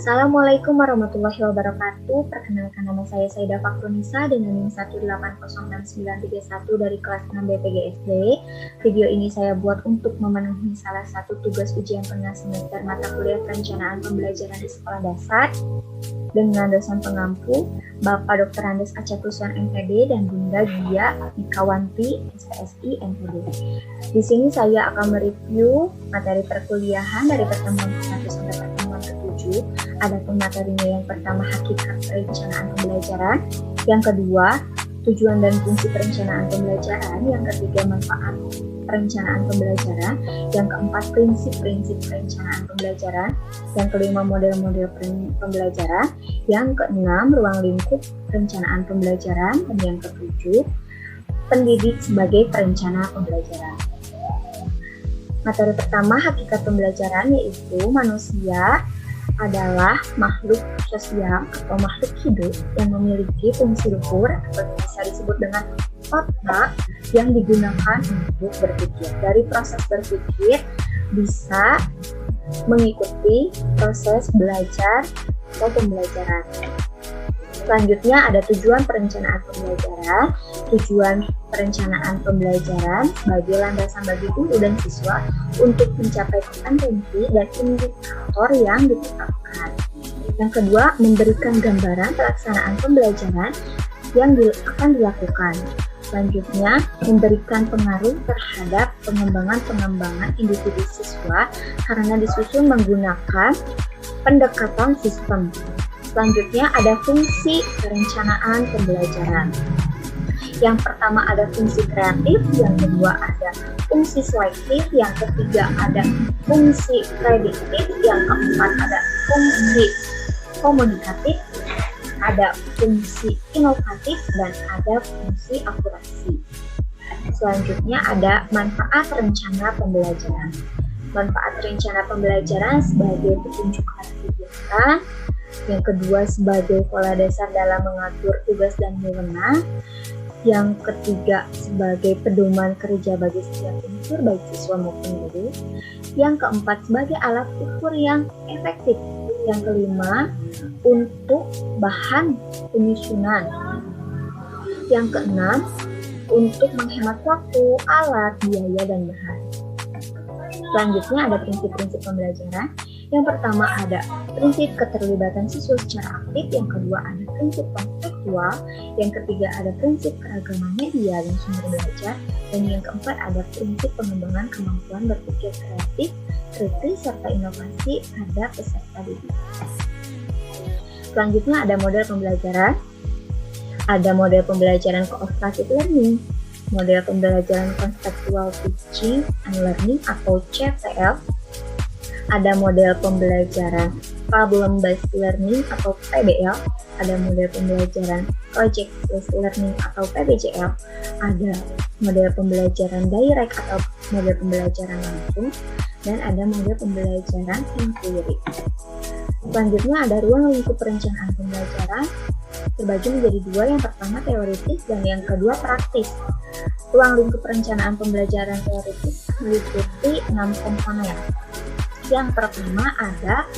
Assalamualaikum warahmatullahi wabarakatuh. Perkenalkan, nama saya Saidah Fakrunisa dengan NIM 1806931 dari kelas 6 BPGSD. Video ini saya buat untuk memenuhi salah satu tugas ujian tengah semester mata kuliah perencanaan pembelajaran di sekolah dasar dengan dosen pengampu Bapak Dr. Andes Acatuswan MPD dan Bunda Gia Nikawanti SPSI MPD. Di sini saya akan mereview materi perkuliahan dari pertemuan ke-1 sampai pertemuan ke-7. Adapun materinya yang pertama hakikat perencanaan pembelajaran, yang kedua tujuan dan fungsi perencanaan pembelajaran, yang ketiga manfaat perencanaan pembelajaran, yang keempat prinsip-prinsip perencanaan pembelajaran, yang kelima model-model pembelajaran, yang keenam ruang lingkup perencanaan pembelajaran, dan yang ketujuh pendidik sebagai perencana pembelajaran. Materi pertama hakikat pembelajaran, yaitu manusia adalah makhluk sosial atau makhluk hidup yang memiliki fungsi luhur atau bisa disebut dengan otak yang digunakan untuk berpikir. Dari proses berpikir bisa mengikuti proses belajar atau pembelajaran. Selanjutnya ada tujuan perencanaan pembelajaran. Tujuan perencanaan pembelajaran sebagai landasan bagi guru dan siswa untuk mencapai kompetensi dan indikator yang ditetapkan. Yang kedua, memberikan gambaran pelaksanaan pembelajaran yang akan dilakukan. Selanjutnya, memberikan pengaruh terhadap pengembangan individu siswa karena disusun menggunakan pendekatan sistem. Selanjutnya ada fungsi perencanaan pembelajaran. Yang pertama ada fungsi kreatif, yang kedua ada fungsi selektif, yang ketiga ada fungsi prediktif, yang keempat ada fungsi komunikatif, ada fungsi inovatif, dan ada fungsi akurasi. Selanjutnya ada manfaat rencana pembelajaran. Manfaat rencana pembelajaran sebagai petunjuk arah kegiatan, yang kedua sebagai pola dasar dalam mengatur tugas dan wewenang, yang ketiga sebagai pedoman kerja bagi setiap unsur baik siswa maupun guru, yang keempat sebagai alat ukur yang efektif, yang kelima untuk bahan penyusunan, yang keenam untuk menghemat waktu, alat, biaya, dan bahan. Selanjutnya ada prinsip-prinsip pembelajaran. Yang pertama ada prinsip keterlibatan siswa secara aktif, yang kedua ada prinsip konseptual, yang ketiga ada prinsip keragaman media dan sumber belajar, dan yang keempat ada prinsip pengembangan kemampuan berpikir kreatif, kritis, serta inovasi pada peserta didik. Selanjutnya ada model pembelajaran. Ada model pembelajaran cooperative learning, model pembelajaran conceptual teaching and learning atau CPL, ada model pembelajaran problem based learning atau PBL, ada model pembelajaran project based learning atau PBJL, ada model pembelajaran direct atau model pembelajaran langsung, dan ada model pembelajaran empiric. Selanjutnya ada ruang lingkup perencanaan pembelajaran, terbagi menjadi dua, yang pertama teoritis dan yang kedua praktis. Ruang lingkup perencanaan pembelajaran teoritis meliputi 6 komponen. Yang pertama ada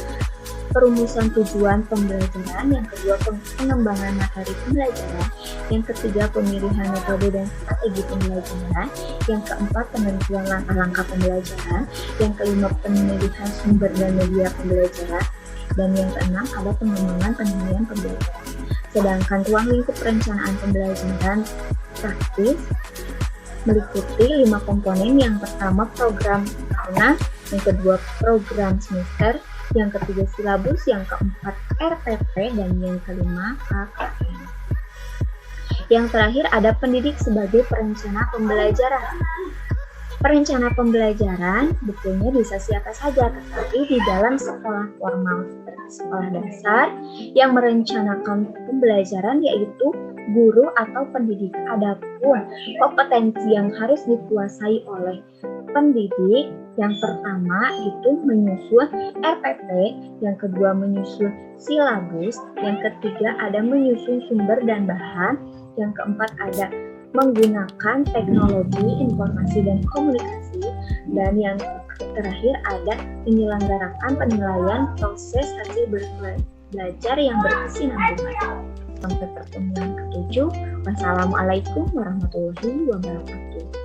perumusan tujuan pembelajaran, yang kedua pengembangan materi pembelajaran, yang ketiga pemilihan metode dan strategi pembelajaran, yang keempat penentuan langkah-langkah pembelajaran, yang kelima pemilihan sumber dan media pembelajaran, dan yang keenam ada pengembangan penilaian pembelajaran. Sedangkan ruang lingkup perencanaan pembelajaran praktis meliputi 5 komponen, yang pertama program tahunan, yang kedua program semester, yang ketiga silabus, yang keempat RPP, dan yang kelima KKN. Yang terakhir ada pendidik sebagai perencana pembelajaran. Perencana pembelajaran betulnya bisa siapa saja, tetapi di dalam sekolah formal seperti sekolah dasar yang merencanakan pembelajaran yaitu guru atau pendidik. Adapun kompetensi yang harus dikuasai oleh pendidik, yang pertama itu menyusun RPP, yang kedua menyusun silabus, yang ketiga ada menyusun sumber dan bahan, yang keempat ada menggunakan teknologi informasi dan komunikasi, dan yang terakhir ada menyelenggarakan penilaian proses hasil belajar yang berkesinambungan. Sampai pertemuan ke-7. Wassalamualaikum warahmatullahi wabarakatuh.